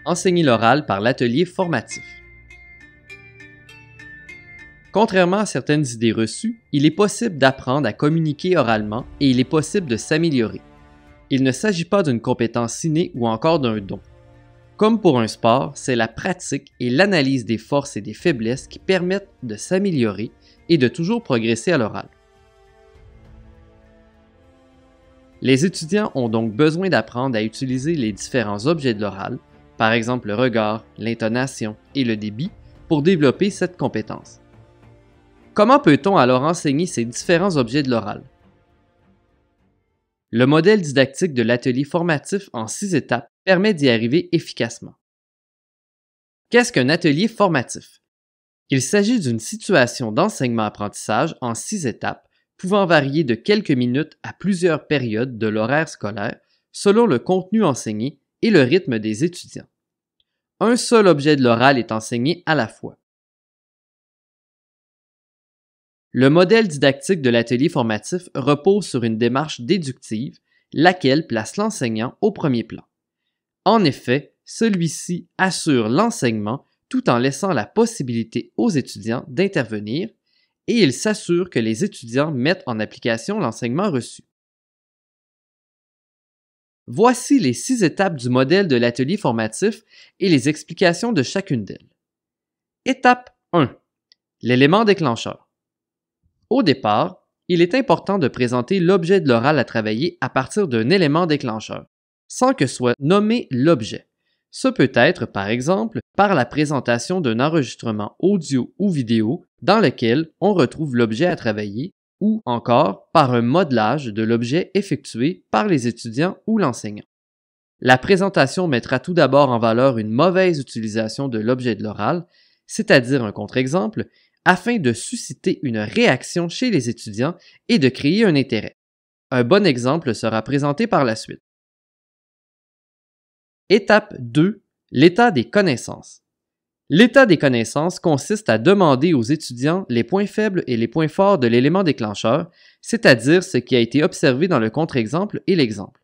Enseigner l'oral par l'atelier formatif. Contrairement à certaines idées reçues, il est possible d'apprendre à communiquer oralement et il est possible de s'améliorer. Il ne s'agit pas d'une compétence innée ou encore d'un don. Comme pour un sport, c'est la pratique et l'analyse des forces et des faiblesses qui permettent de s'améliorer et de toujours progresser à l'oral. Les étudiants ont donc besoin d'apprendre à utiliser les différents objets de l'oral, par exemple le regard, l'intonation et le débit, pour développer cette compétence. Comment peut-on alors enseigner ces différents objets de l'oral? Le modèle didactique de l'atelier formatif en 6 étapes permet d'y arriver efficacement. Qu'est-ce qu'un atelier formatif? Il s'agit d'une situation d'enseignement-apprentissage en 6 étapes, pouvant varier de quelques minutes à plusieurs périodes de l'horaire scolaire selon le contenu enseigné et le rythme des étudiants. Un seul objet de l'oral est enseigné à la fois. Le modèle didactique de l'atelier formatif repose sur une démarche déductive, laquelle place l'enseignant au premier plan. En effet, celui-ci assure l'enseignement tout en laissant la possibilité aux étudiants d'intervenir et il s'assure que les étudiants mettent en application l'enseignement reçu. Voici les 6 étapes du modèle de l'atelier formatif et les explications de chacune d'elles. Étape 1. L'élément déclencheur. Au départ, il est important de présenter l'objet de l'oral à travailler à partir d'un élément déclencheur, sans que soit nommé l'objet. Ce peut être, par exemple, par la présentation d'un enregistrement audio ou vidéo dans lequel on retrouve l'objet à travailler, ou encore par un modelage de l'objet effectué par les étudiants ou l'enseignant. La présentation mettra tout d'abord en valeur une mauvaise utilisation de l'objet de l'oral, c'est-à-dire un contre-exemple, afin de susciter une réaction chez les étudiants et de créer un intérêt. Un bon exemple sera présenté par la suite. Étape 2. L'état des connaissances. L'état des connaissances consiste à demander aux étudiants les points faibles et les points forts de l'élément déclencheur, c'est-à-dire ce qui a été observé dans le contre-exemple et l'exemple.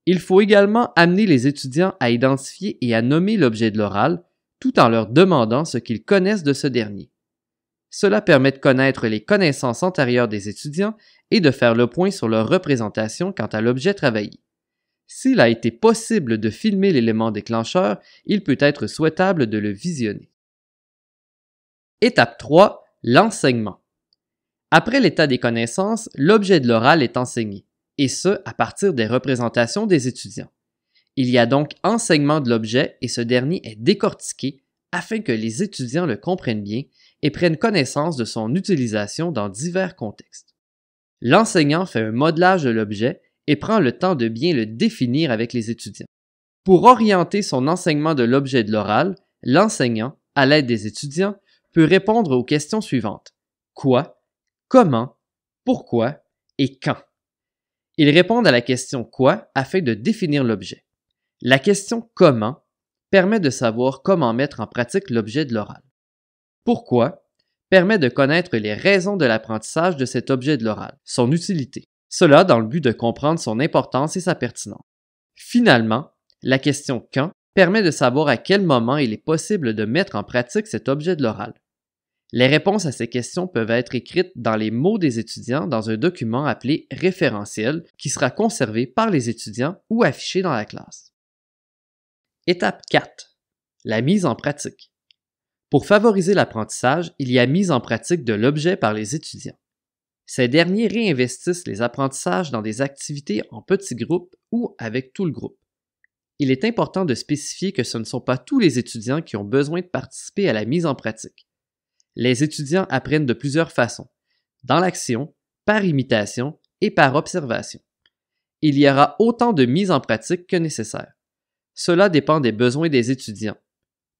Il faut également amener les étudiants à identifier et à nommer l'objet de l'oral, tout en leur demandant ce qu'ils connaissent de ce dernier. Cela permet de connaître les connaissances antérieures des étudiants et de faire le point sur leur représentation quant à l'objet travaillé. S'il a été possible de filmer l'élément déclencheur, il peut être souhaitable de le visionner. Étape 3. L'enseignement. Après l'état des connaissances, l'objet de l'oral est enseigné, et ce, à partir des représentations des étudiants. Il y a donc enseignement de l'objet et ce dernier est décortiqué afin que les étudiants le comprennent bien et prennent connaissance de son utilisation dans divers contextes. L'enseignant fait un modelage de l'objet et prend le temps de bien le définir avec les étudiants. Pour orienter son enseignement de l'objet de l'oral, l'enseignant, à l'aide des étudiants, peut répondre aux questions suivantes. Quoi, comment, pourquoi et quand. Ils répondent à la question quoi afin de définir l'objet. La question comment permet de savoir comment mettre en pratique l'objet de l'oral. Pourquoi permet de connaître les raisons de l'apprentissage de cet objet de l'oral, son utilité. Cela dans le but de comprendre son importance et sa pertinence. Finalement, la question quand permet de savoir à quel moment il est possible de mettre en pratique cet objet de l'oral. Les réponses à ces questions peuvent être écrites dans les mots des étudiants dans un document appelé référentiel qui sera conservé par les étudiants ou affiché dans la classe. Étape 4. La mise en pratique. Pour favoriser l'apprentissage, il y a mise en pratique de l'objet par les étudiants. Ces derniers réinvestissent les apprentissages dans des activités en petits groupes ou avec tout le groupe. Il est important de spécifier que ce ne sont pas tous les étudiants qui ont besoin de participer à la mise en pratique. Les étudiants apprennent de plusieurs façons, dans l'action, par imitation et par observation. Il y aura autant de mise en pratique que nécessaire. Cela dépend des besoins des étudiants.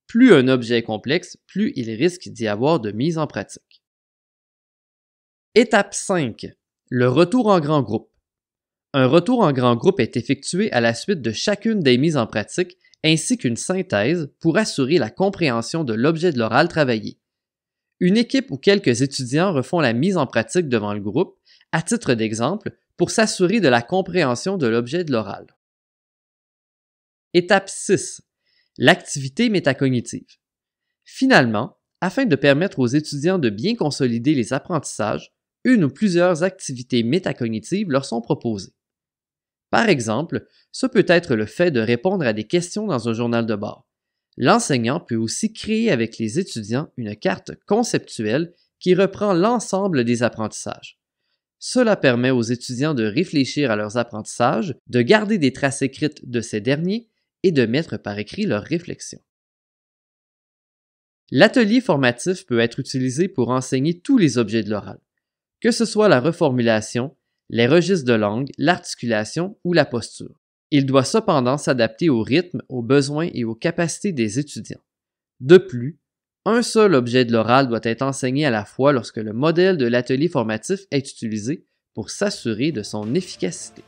Plus un objet est complexe, plus il risque d'y avoir de mise en pratique. Étape 5. Le retour en grand groupe. Un retour en grand groupe est effectué à la suite de chacune des mises en pratique ainsi qu'une synthèse pour assurer la compréhension de l'objet de l'oral travaillé. Une équipe ou quelques étudiants refont la mise en pratique devant le groupe, à titre d'exemple, pour s'assurer de la compréhension de l'objet de l'oral. Étape 6. L'activité métacognitive. Finalement, afin de permettre aux étudiants de bien consolider les apprentissages, une ou plusieurs activités métacognitives leur sont proposées. Par exemple, ce peut être le fait de répondre à des questions dans un journal de bord. L'enseignant peut aussi créer avec les étudiants une carte conceptuelle qui reprend l'ensemble des apprentissages. Cela permet aux étudiants de réfléchir à leurs apprentissages, de garder des traces écrites de ces derniers et de mettre par écrit leurs réflexions. L'atelier formatif peut être utilisé pour enseigner tous les objets de l'oral, que ce soit la reformulation, les registres de langue, l'articulation ou la posture. Il doit cependant s'adapter au rythme, aux besoins et aux capacités des étudiants. De plus, un seul objet de l'oral doit être enseigné à la fois lorsque le modèle de l'atelier formatif est utilisé pour s'assurer de son efficacité.